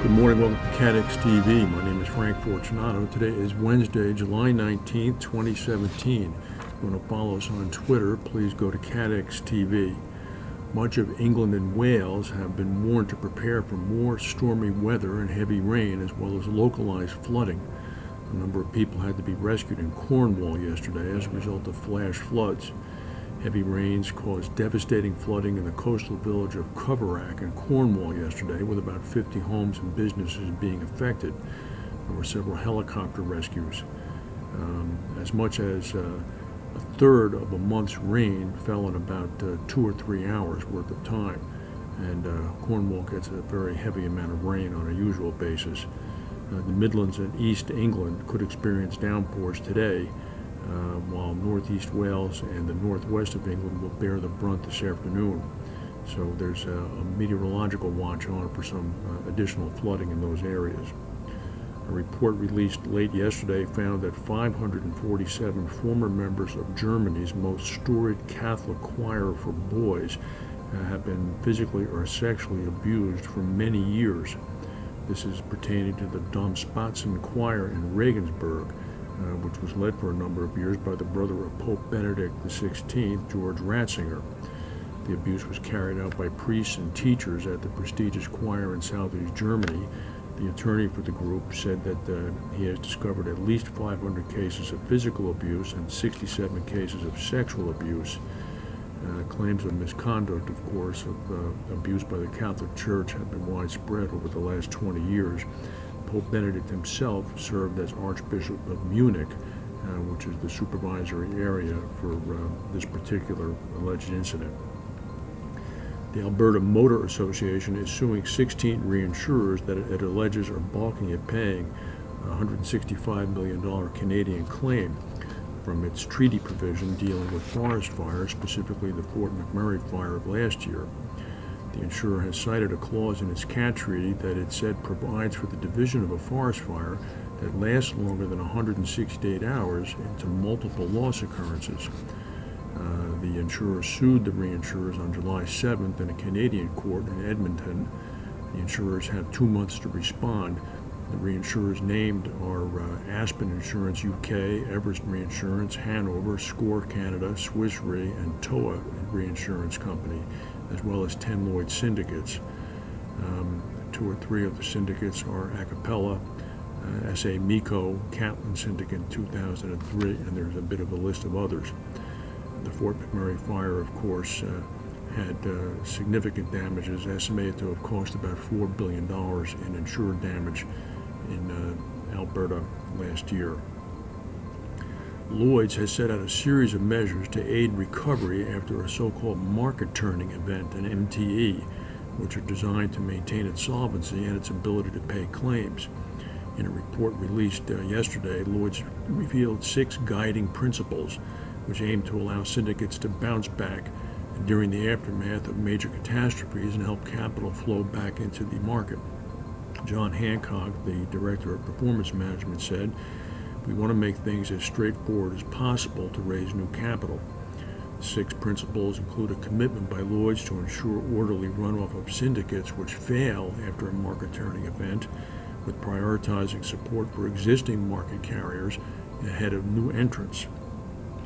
Good morning, welcome to CATEX TV. My name is Frank Fortunato. Today is Wednesday, July 19th, 2017. If you want to follow us on Twitter, please go to CATEX TV. Much of England and Wales have been warned to prepare for more stormy weather and heavy rain, as well as localized flooding. A number of people had to be rescued in Cornwall yesterday as a result of flash floods. Heavy rains caused devastating flooding in the coastal village of Coverack in Cornwall yesterday, with about 50 homes and businesses being affected. There were several helicopter rescues. As much as a third of a month's rain fell in about 2 or 3 hours worth of time, and Cornwall gets a very heavy amount of rain on a usual basis. The Midlands and East England could experience downpours today, while northeast Wales and the northwest of England will bear the brunt this afternoon. So there's a meteorological watch on for some additional flooding in those areas. A report released late yesterday found that 547 former members of Germany's most storied Catholic choir for boys have been physically or sexually abused for many years. This is pertaining to the Domspatzen choir in Regensburg, which was led for a number of years by the brother of Pope Benedict XVI, George Ratzinger. The abuse was carried out by priests and teachers at the prestigious choir in southeast Germany. The attorney for the group said that he has discovered at least 500 cases of physical abuse and 67 cases of sexual abuse. Claims of misconduct, of course, of abuse by the Catholic Church have been widespread over the last 20 years. Pope Benedict himself served as Archbishop of Munich, which is the supervisory area for this particular alleged incident. The Alberta Motor Association is suing 16 reinsurers that it alleges are balking at paying a $165 million Canadian claim from its treaty provision dealing with forest fires, specifically the Fort McMurray fire of last year. The insurer has cited a clause in its CAT treaty that it said provides for the division of a forest fire that lasts longer than 168 hours into multiple loss occurrences. The insurer sued the reinsurers on July 7th in a Canadian court in Edmonton. The insurers have 2 months to respond. The reinsurers named are Aspen Insurance UK, Everest Reinsurance, Hanover, SCOR Canada, Swiss Re, and TOA Reinsurance Company, as well as 10 Lloyds syndicates. 2 or 3 of the syndicates are Acapella, SA Mico, Catlin Syndicate in 2003, and there's a bit of a list of others. The Fort McMurray fire, of course, had significant damages, estimated to have cost about $4 billion in insured damage in Alberta last year. Lloyds has set out a series of measures to aid recovery after a so-called market turning event, an MTE, which are designed to maintain its solvency and its ability to pay claims. In a report released yesterday, Lloyds revealed 6 guiding principles which aim to allow syndicates to bounce back during the aftermath of major catastrophes and help capital flow back into the market. John Hancock, the director of performance management, said, "We want to make things as straightforward as possible to raise new capital." 6 principles include a commitment by Lloyds to ensure orderly runoff of syndicates which fail after a market turning event, with prioritizing support for existing market carriers ahead of new entrants.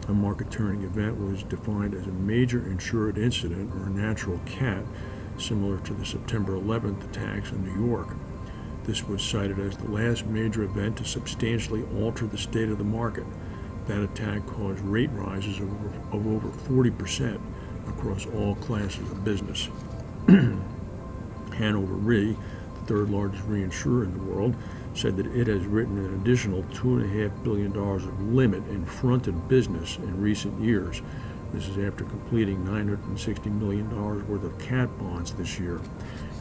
A market turning event was defined as a major insured incident or a natural CAT, similar to the September 11th attacks in New York. This was cited as the last major event to substantially alter the state of the market. That attack caused rate rises of over 40% across all classes of business. Hannover Re, the third largest reinsurer in the world, said that it has written an additional $2.5 billion of limit in fronted business in recent years. This is after completing $960 million worth of CAT bonds this year.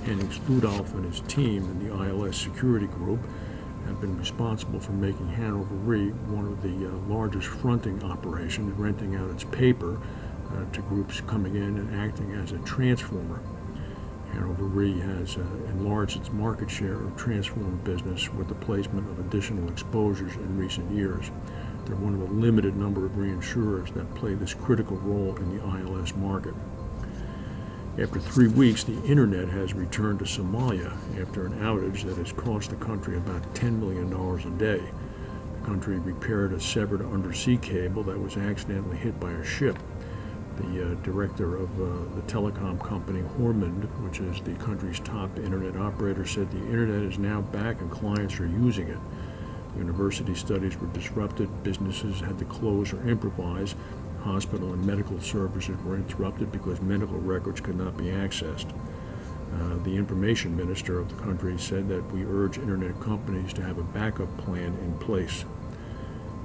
Henning Studolf and his team in the ILS Security Group have been responsible for making Hannover Re one of the largest fronting operations, renting out its paper to groups coming in and acting as a transformer. Hannover Re has enlarged its market share of transformer business with the placement of additional exposures in recent years. They're one of a limited number of reinsurers that play this critical role in the ILS market. After 3 weeks, the internet has returned to Somalia after an outage that has cost the country about $10 million a day. The country repaired a severed undersea cable that was accidentally hit by a ship. The director of the telecom company Hormond, which is the country's top internet operator, said the internet is now back and clients are using it. University studies were disrupted, businesses had to close or improvise, hospital and medical services were interrupted because medical records could not be accessed. The information minister of the country said that we urge internet companies to have a backup plan in place.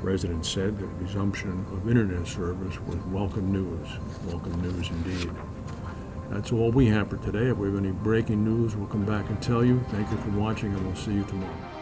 Residents said that resumption of internet service was welcome news indeed. That's all we have for today. If we have any breaking news, we'll come back and tell you. Thank you for watching, and we'll see you tomorrow.